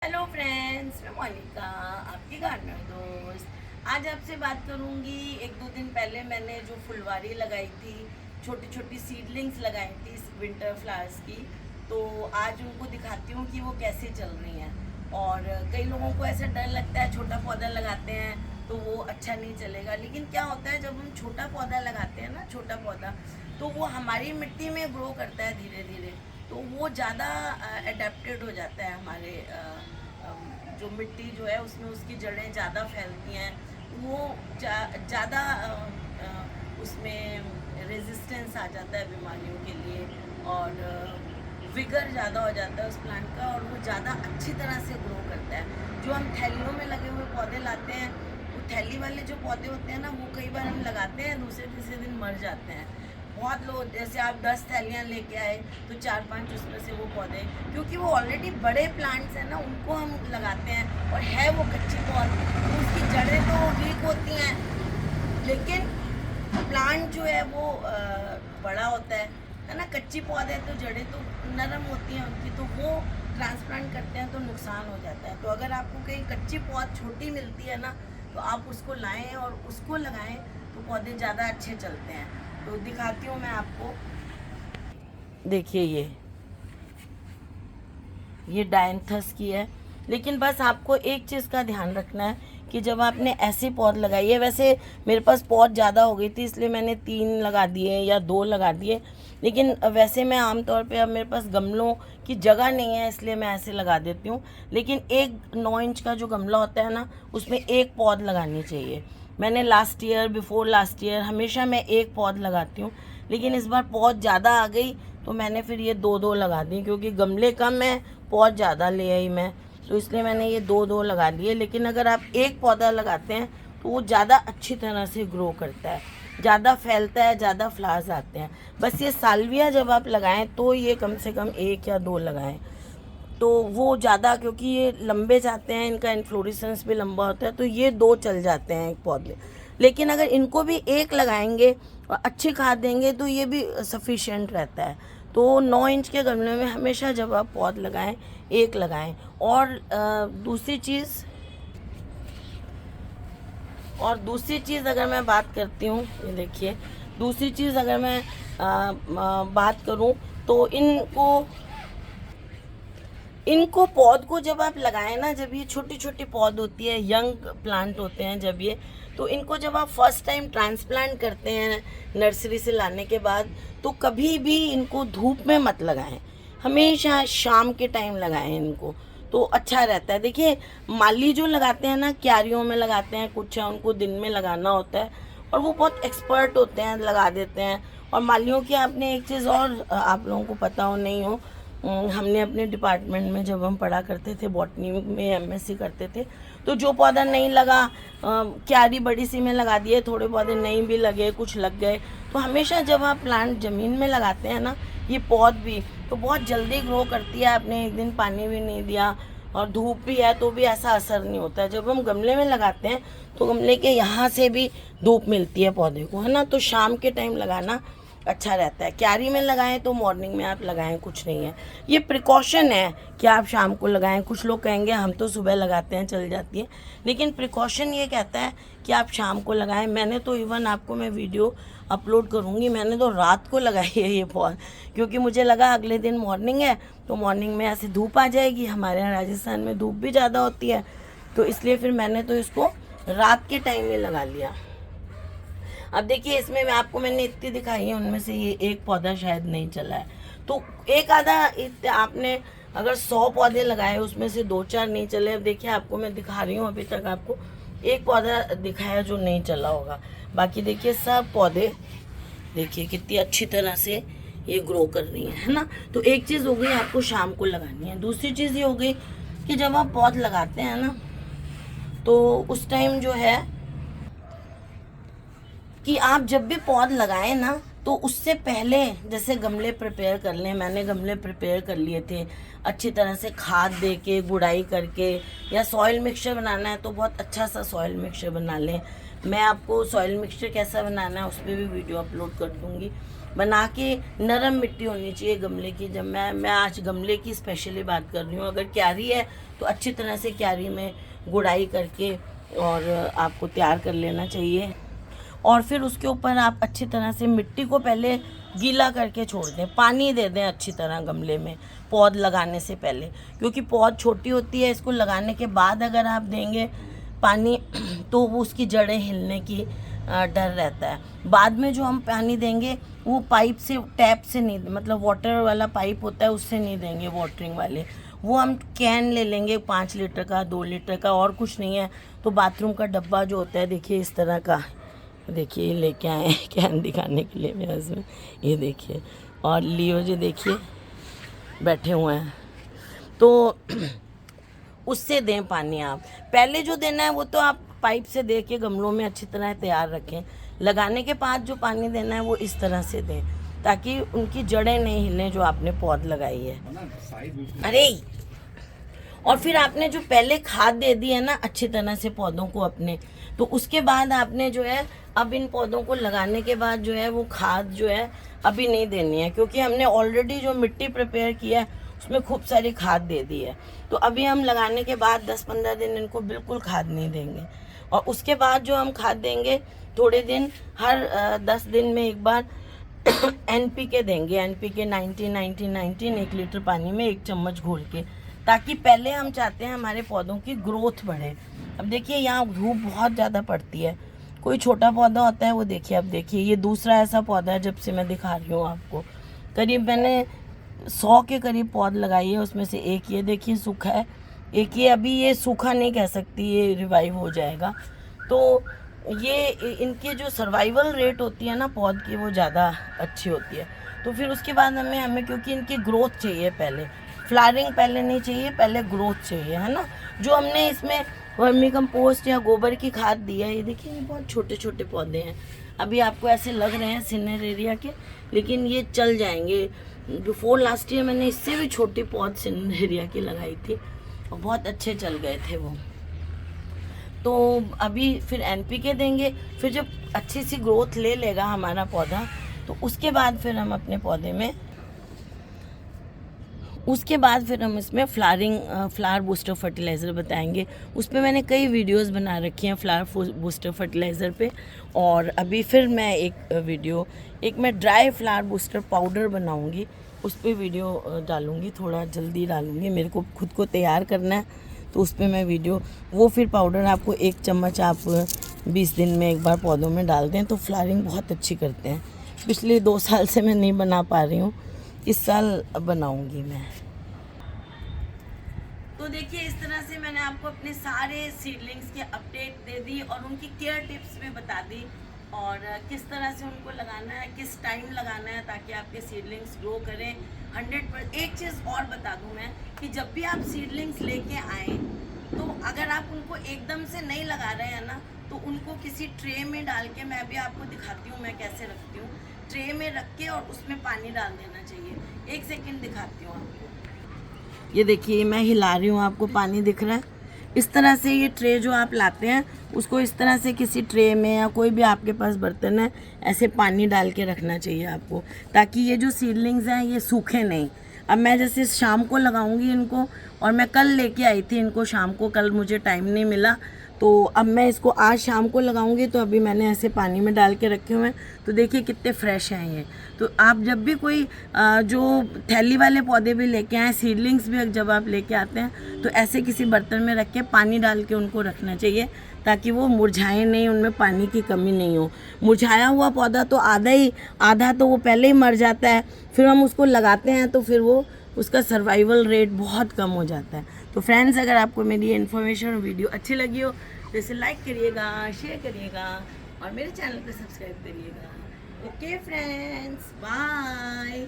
Hello friends, मैं मोनिका आपकी gardener दोस्त। आज आपसे बात करूंगी। एक दो दिन पहले मैंने जो फुलवारी लगाई थी, छोटी छोटी सीडलिंग्स लगाई थी विंटर फ्लावर्स की, तो आज उनको दिखाती हूँ कि वो कैसे चल रही हैं। और कई लोगों को ऐसा डर लगता है, छोटा पौधा लगाते हैं तो वो अच्छा नहीं चलेगा। लेकिन क्या होता है, जब हम छोटा पौधा लगाते हैं ना, छोटा पौधा, तो वो हमारी मिट्टी में ग्रो करता है धीरे धीरे, तो वो ज़्यादा अडेप्टेड हो जाता है हमारे जो मिट्टी जो है उसमें उसकी जड़ें ज़्यादा फैलती हैं, वो ज़्यादा उसमें रेजिस्टेंस आ जाता है बीमारियों के लिए, और विगर ज़्यादा हो जाता है उस प्लांट का, और वो ज़्यादा अच्छी तरह से ग्रो करता है। जो हम थैलियों में लगे हुए पौधे लाते हैं, वो थैली वाले जो पौधे होते हैं ना, वो कई बार हम लगाते हैं, दूसरे तीसरे दिन मर जाते हैं। बहुत लोग, जैसे आप 10 थैलियाँ लेके आए तो 4-5 उसमें से वो पौधे, क्योंकि वो ऑलरेडी बड़े प्लांट्स हैं ना, उनको हम लगाते हैं, और है वो कच्ची पौध, तो उसकी जड़ें तो वीक होती हैं, लेकिन प्लांट जो है वो बड़ा होता है ना। कच्ची पौधे तो जड़ें तो नरम होती हैं उनकी, तो वो ट्रांसप्लांट करते हैं तो नुकसान हो जाता है। तो अगर आपको कहीं कच्ची पौध छोटी मिलती है ना, तो आप उसको लाएं और उसको लगाएं, तो पौधे ज़्यादा अच्छे चलते हैं। तो दिखाती हूँ मैं आपको। देखिए ये डायंथस की है। लेकिन बस आपको एक चीज़ का ध्यान रखना है कि जब आपने ऐसे पौध लगाई है, वैसे मेरे पास पौध ज़्यादा हो गई थी इसलिए मैंने 3 लगा दिए या 2 लगा दिए, लेकिन वैसे मैं आमतौर पे, अब मेरे पास गमलों की जगह नहीं है इसलिए मैं ऐसे लगा देती हूँ। लेकिन एक 9 इंच का जो गमला होता है ना, उसमें एक पौध लगानी चाहिए। मैंने last year, before last year, हमेशा मैं एक पौध लगाती हूँ, लेकिन इस बार पौध ज़्यादा आ गई तो मैंने फिर ये 2-2 लगा दी, क्योंकि गमले कम है, पौध ज़्यादा ले आई मैं, तो इसलिए मैंने ये 2-2 लगा दिए। लेकिन अगर आप एक पौधा लगाते हैं तो वो ज़्यादा अच्छी तरह से ग्रो करता है, ज़्यादा फैलता है, ज़्यादा फ्लावर्स आते हैं। बस ये साल्विया जब आप लगाएं तो ये कम से कम 1 या 2 लगाएं, तो वो ज़्यादा, क्योंकि ये लंबे जाते हैं, इनका इन्फ्लोरेसेंस भी लंबा होता है, तो ये 2 चल जाते हैं एक पौधे। लेकिन अगर इनको भी एक लगाएंगे और अच्छी खाद देंगे तो ये भी सफिशिएंट रहता है। तो 9 इंच के गमले में हमेशा जब आप पौध लगाएं, एक लगाएं। और दूसरी चीज़ अगर मैं बात करती हूँ, ये देखिए, दूसरी चीज़ अगर मैं बात करूँ तो इनको पौध को जब आप लगाएं ना, जब ये छोटी छोटी पौध होती है, यंग प्लांट होते हैं जब ये, तो इनको जब आप फर्स्ट टाइम ट्रांसप्लांट करते हैं नर्सरी से लाने के बाद, तो कभी भी इनको धूप में मत लगाएं, हमेशा शाम के टाइम लगाएं इनको, तो अच्छा रहता है। देखिए, माली जो लगाते हैं ना, क्यारियों में लगाते हैं, कुछ है उनको दिन में लगाना होता है, और वो बहुत एक्सपर्ट होते हैं, लगा देते हैं। और मालियों की आपने एक चीज़ और, आप लोगों को पता हो नहीं हो, हमने अपने डिपार्टमेंट में जब हम पढ़ा करते थे, बॉटनी में एमएससी करते थे, तो जो पौधा नहीं लगा, क्यारी बड़ी सी में लगा दिए, थोड़े पौधे नहीं भी लगे, कुछ लग गए, तो हमेशा जब आप प्लांट ज़मीन में लगाते हैं ना, ये पौध भी, तो बहुत जल्दी ग्रो करती है। आपने एक दिन पानी भी नहीं दिया और धूप भी है तो भी ऐसा असर नहीं होता है। जब हम गमले में लगाते हैं तो गमले के यहाँ से भी धूप मिलती है पौधे को, है ना, तो शाम के टाइम लगाना अच्छा रहता है। क्यारी में लगाएं तो मॉर्निंग में आप लगाएं, कुछ नहीं है, ये प्रिकॉशन है कि आप शाम को लगाएं। कुछ लोग कहेंगे हम तो सुबह लगाते हैं, चल जाती है, लेकिन प्रिकॉशन ये कहता है कि आप शाम को लगाएं। मैंने तो इवन, आपको मैं वीडियो अपलोड करूँगी, मैंने तो रात को लगाई है ये पौध, क्योंकि मुझे लगा अगले दिन मॉर्निंग है तो मॉर्निंग में ऐसे धूप आ जाएगी, हमारे यहाँ राजस्थान में धूप भी ज़्यादा होती है, तो इसलिए फिर मैंने तो इसको रात के टाइम में लगा लिया। अब देखिए, इसमें मैंने इतनी दिखाई है, उनमें से ये एक पौधा शायद नहीं चला है, तो एक आधा आपने अगर 100 पौधे लगाए, उसमें से 2-4 नहीं चले। अब देखिए, आपको मैं दिखा रही हूँ, अभी तक आपको एक पौधा दिखाया जो नहीं चला होगा, बाकी देखिए सब पौधे, देखिए कितनी अच्छी तरह से ये ग्रो कर रही है ना। तो एक चीज़ हो गई, आपको शाम को लगानी है। दूसरी चीज़ ये हो गई कि जब आप पौध लगाते हैं ना, तो उस टाइम जो है कि आप जब भी पौध लगाएं ना, तो उससे पहले जैसे गमले प्रिपेयर कर लें। मैंने गमले प्रिपेयर कर लिए थे अच्छी तरह से, खाद दे के, गुड़ाई करके, या सॉइल मिक्सचर बनाना है तो बहुत अच्छा सा सॉइल मिक्सचर बना लें। मैं आपको सॉइल मिक्सचर कैसा बनाना है उस पर भी वीडियो अपलोड कर दूँगी। बना के नरम मिट्टी होनी चाहिए गमले की। जब मैं आज गमले की स्पेशली बात कर रही हूँ। अगर क्यारी है तो अच्छी तरह से क्यारी में गुड़ाई करके और आपको तैयार कर लेना चाहिए। और फिर उसके ऊपर आप अच्छी तरह से मिट्टी को पहले गीला करके छोड़ दें, पानी दे दें अच्छी तरह गमले में पौध लगाने से पहले, क्योंकि पौध छोटी होती है। इसको लगाने के बाद अगर आप देंगे पानी तो वो उसकी जड़ें हिलने की डर रहता है। बाद में जो हम पानी देंगे वो पाइप से, टैप से नहीं, मतलब वाटर वाला पाइप होता है उससे नहीं देंगे, वाटरिंग वाले। वो हम कैन ले लेंगे 5 लीटर का, 2 लीटर का, और कुछ नहीं है तो बाथरूम का डब्बा जो होता है, देखिए इस तरह का, देखिए ये लेके आए हैं कैन दिखाने के लिए मेरे हस्बैंड, ये देखिए। और लियो जो देखिए बैठे हुए हैं, तो उससे दें पानी आप। पहले जो देना है वो तो आप पाइप से दे के गमलों में अच्छी तरह तैयार रखें। लगाने के बाद जो पानी देना है वो इस तरह से दें ताकि उनकी जड़ें नहीं हिलें जो आपने पौध लगाई है। अरे, और फिर आपने जो पहले खाद दे दी है ना अच्छी तरह से पौधों को अपने, तो उसके बाद आपने जो है अब इन पौधों को लगाने के बाद जो है वो खाद जो है अभी नहीं देनी है, क्योंकि हमने ऑलरेडी जो मिट्टी प्रिपेयर किया है उसमें खूब सारी खाद दे दी है। तो अभी हम लगाने के बाद 10-15 दिन इनको बिल्कुल खाद नहीं देंगे। और उसके बाद जो हम खाद देंगे थोड़े दिन, हर 10 दिन में एक बार NPK देंगे। NPK 90-90-19 1 लीटर पानी में 1 चम्मच घोल के, ताकि पहले हम चाहते हैं हमारे पौधों की ग्रोथ बढ़े। अब देखिए यहाँ धूप बहुत ज़्यादा पड़ती है, कोई छोटा पौधा होता है वो देखिए, अब देखिए ये दूसरा ऐसा पौधा है जब से मैं दिखा रही हूँ आपको। करीब मैंने 100 के करीब पौध लगाई है, उसमें से एक ये देखिए सूखा है, एक ये अभी ये सूखा नहीं कह सकती, ये रिवाइव हो जाएगा। तो ये इनकी जो सर्वाइवल रेट होती है ना पौध की वो ज़्यादा अच्छी होती है। तो फिर उसके बाद हमें क्योंकि इनकी ग्रोथ चाहिए, पहले फ्लावरिंग पहले नहीं चाहिए, पहले ग्रोथ चाहिए, है ना। जो हमने इसमें वर्मी कंपोस्ट या गोबर की खाद दी है, ये देखिए ये बहुत छोटे छोटे पौधे हैं। अभी आपको ऐसे लग रहे हैं सिनेरेरिया के, लेकिन ये चल जाएंगे। बिफोर लास्ट ईयर मैंने इससे भी छोटी पौध सिनेरेरिया की लगाई थी और बहुत अच्छे चल गए थे वो। तो अभी फिर NPK देंगे, फिर जब अच्छी सी ग्रोथ ले लेगा हमारा पौधा तो उसके बाद फिर हम अपने पौधे में, उसके बाद फिर हम इसमें फ्लावर बूस्टर फर्टिलाइज़र बताएंगे। उस पर मैंने कई वीडियोस बना रखी हैं फ्लावर बूस्टर फर्टिलाइज़र पे। और अभी फिर मैं एक मैं ड्राई फ्लावर बूस्टर पाउडर बनाऊंगी, उस पर वीडियो डालूंगी, थोड़ा जल्दी डालूंगी, मेरे को खुद को तैयार करना है तो उस पर मैं वीडियो, वो फिर पाउडर आपको 1 चम्मच आप 20 दिन में एक बार पौधों में डाल दें तो फ्लावरिंग बहुत अच्छी करते हैं। पिछले 2 साल से मैं नहीं बना पा रही हूँ, इस साल बनाऊंगी मैं। तो देखिए इस तरह से मैंने आपको अपने सारे सीडलिंग्स के अपडेट दे दी और उनकी केयर टिप्स भी बता दी, और किस तरह से उनको लगाना है, किस टाइम लगाना है ताकि आपके सीडलिंग्स ग्रो करें 100%। एक चीज़ और बता दूं मैं कि जब भी आप सीडलिंग्स लेके आएँ तो अगर आप उनको एकदम से नहीं लगा रहे हैं ना, तो उनको किसी ट्रे में डाल के, मैं भी आपको दिखाती हूँ मैं कैसे रखती हूँ, ट्रे में रख के और उसमें पानी डाल देना चाहिए। 1 सेकंड दिखाती हूँ आपको। ये देखिए मैं हिला रही हूँ, आपको पानी दिख रहा है। इस तरह से ये ट्रे जो आप लाते हैं उसको इस तरह से किसी ट्रे में या कोई भी आपके पास बर्तन है ऐसे पानी डाल के रखना चाहिए आपको, ताकि ये जो सीडलिंग्स हैं ये सूखे नहीं। अब मैं जैसे शाम को लगाऊंगी इनको, और मैं कल लेके आई थी इनको शाम को, कल मुझे टाइम नहीं मिला, तो अब मैं इसको आज शाम को लगाऊंगी। तो अभी मैंने ऐसे पानी में डाल के रखे हुए हैं, तो देखिए कितने फ्रेश हैं ये। तो आप जब भी कोई जो थैली वाले पौधे भी लेके आएँ, सीडलिंग्स भी जब आप लेके आते हैं तो ऐसे किसी बर्तन में रख के पानी डाल के उनको रखना चाहिए, ताकि वो मुरझाए नहीं, उनमें पानी की कमी नहीं हो। मुरझाया हुआ पौधा तो आधा तो वो पहले ही मर जाता है, फिर हम उसको लगाते हैं तो फिर वो उसका सर्वाइवल रेट बहुत कम हो जाता है। तो फ्रेंड्स, अगर आपको मेरी ये इन्फॉर्मेशन और वीडियो अच्छी लगी हो तो इसे लाइक करिएगा, शेयर करिएगा और मेरे चैनल को सब्सक्राइब करिएगा। Okay friends, bye.